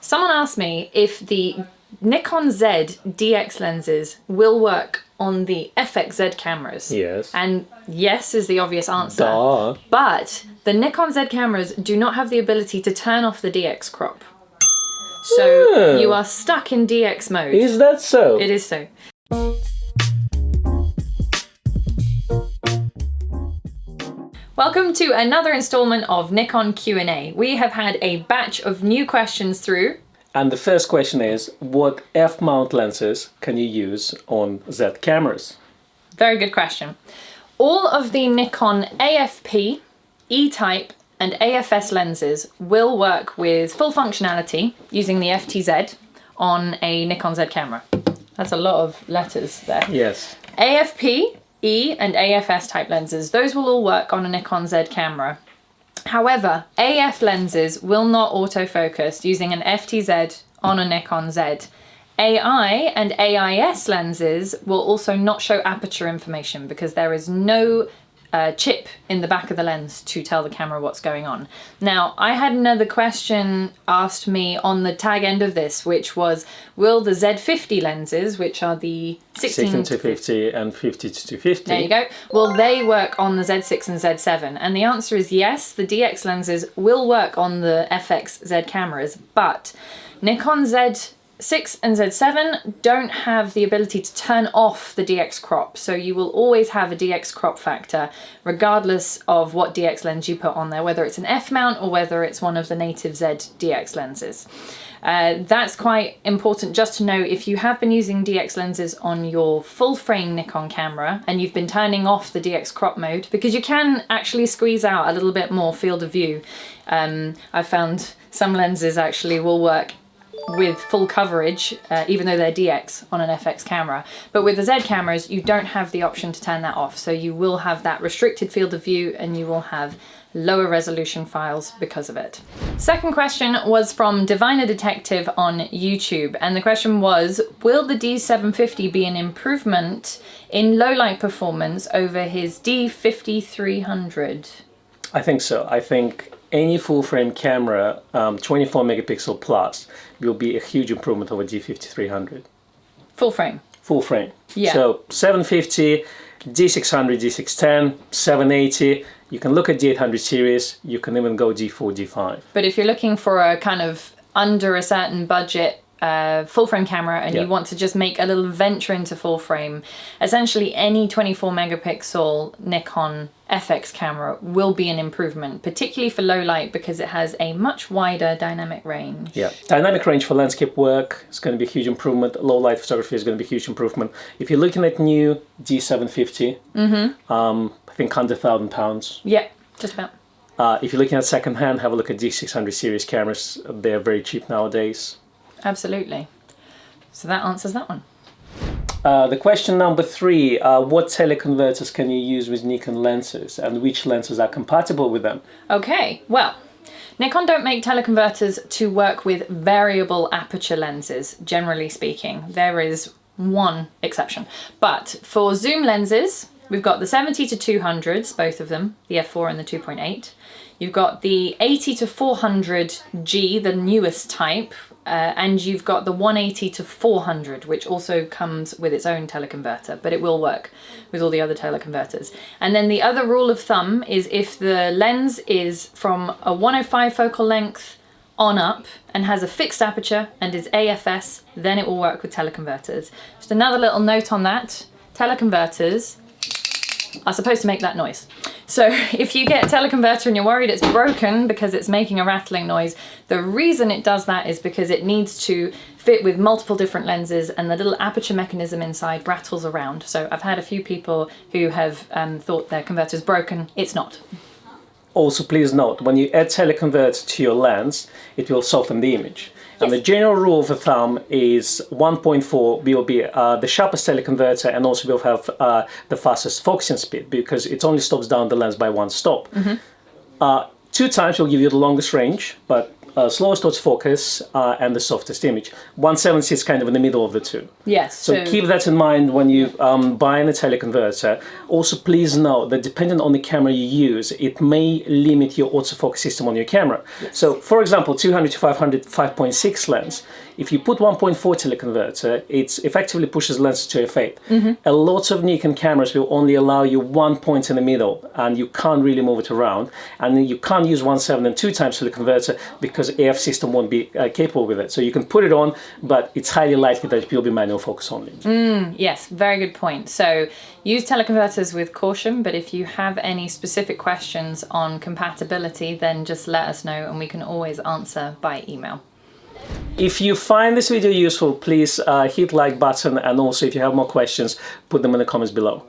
Someone asked me if the Nikon Z DX lenses will work on the FXZ cameras. Yes. And yes is the obvious answer. Duh. But the Nikon Z cameras do not have the ability to turn off the DX crop. So you are stuck in DX mode. Is that so? It is so. Welcome to another installment of Nikon Q&A. We have had a batch of new questions through. And the first question is, what f-mount lenses can you use on Z cameras? Very good question. All of the Nikon AFP, E-type and AFS lenses will work with full functionality using the FTZ on a Nikon Z camera. That's a lot of letters there. Yes. AFP, E and AFS type lenses, those will all work on a Nikon Z camera. However, AF lenses will not autofocus using an FTZ on a Nikon Z. AI and AIS lenses will also not show aperture information because there is no chip in the back of the lens to tell the camera what's going on. Now, I had another question asked me on the tag end of this, which was, will the Z50 lenses, which are the 16 to 50 and 50 to 250. There you go. Will they work on the Z6 and Z7? And the answer is yes, the DX lenses will work on the FX Z cameras, but Nikon Z6 and Z7 don't have the ability to turn off the DX crop, so you will always have a DX crop factor regardless of what DX lens you put on there, whether it's an F mount or whether it's one of the native Z DX lenses. That's quite important just to know if you have been using DX lenses on your full frame Nikon camera and you've been turning off the DX crop mode, because you can actually squeeze out a little bit more field of view. I found some lenses actually will work with full coverage, even though they're DX on an FX camera. But with the Z cameras, you don't have the option to turn that off. So you will have that restricted field of view and you will have lower resolution files because of it. Second question was from Diviner Detective on YouTube. And the question was, will the D750 be an improvement in low light performance over his D5300? I think so. I think any full frame camera, 24 megapixel plus, will be a huge improvement over D5300. Full frame? Full frame. Yeah. So 750, D600, D610, 780, you can look at D800 series, you can even go D4, D5. But if you're looking for a kind of under a certain budget full frame camera and you want to just make a little venture into full frame, essentially any 24 megapixel Nikon FX camera will be an improvement, particularly for low light because it has a much wider dynamic range. Yeah, dynamic range for landscape work is going to be a huge improvement. Low light photography is going to be a huge improvement. If you're looking at new D750, I think under £1,000. Yeah, just about. If you're looking at second hand, have a look at D600 series cameras. They're very cheap nowadays. Absolutely. So that answers that one. The question number 3, what teleconverters can you use with Nikon lenses and which lenses are compatible with them? Okay, well, Nikon don't make teleconverters to work with variable aperture lenses, generally speaking. There is one exception. But for zoom lenses, we've got the 70 to 200s, both of them, the f4 and the 2.8. You've got the 80 to 400G, the newest type, and you've got the 180 to 400, which also comes with its own teleconverter, but it will work with all the other teleconverters. And then the other rule of thumb is if the lens is from a 105 focal length on up and has a fixed aperture and is AFS, then it will work with teleconverters. Just another little note on that, teleconverters are supposed to make that noise. So if you get a teleconverter and you're worried it's broken because it's making a rattling noise, the reason it does that is because it needs to fit with multiple different lenses and the little aperture mechanism inside rattles around. So I've had a few people who have thought their converter's broken. It's not. Also, please note, when you add teleconverter to your lens, it will soften the image. And the general rule of thumb is 1.4 will be the sharpest teleconverter and also will have the fastest focusing speed because it only stops down the lens by one stop. 2 times will give you the longest range, but slowest autofocus and the softest image. 1.7 sits kind of in the middle of the two. Yes. So keep that in mind when you buy a teleconverter. Also, please note that depending on the camera you use, it may limit your autofocus system on your camera. Yes. So, for example, 200 to 500 5.6 lens, if you put 1.4 teleconverter, it effectively pushes lenses to f8. A lot of Nikon cameras will only allow you 1 point in the middle, and you can't really move it around. And you can't use 1.7 and 2 times teleconverter because AF system won't be capable with it. So you can put it on, but it's highly likely that it will be manual focus only. Yes, very good point. So use teleconverters with caution, but if you have any specific questions on compatibility, then just let us know and we can always answer by email. If you find this video useful, please hit like button, and also if you have more questions, put them in the comments below.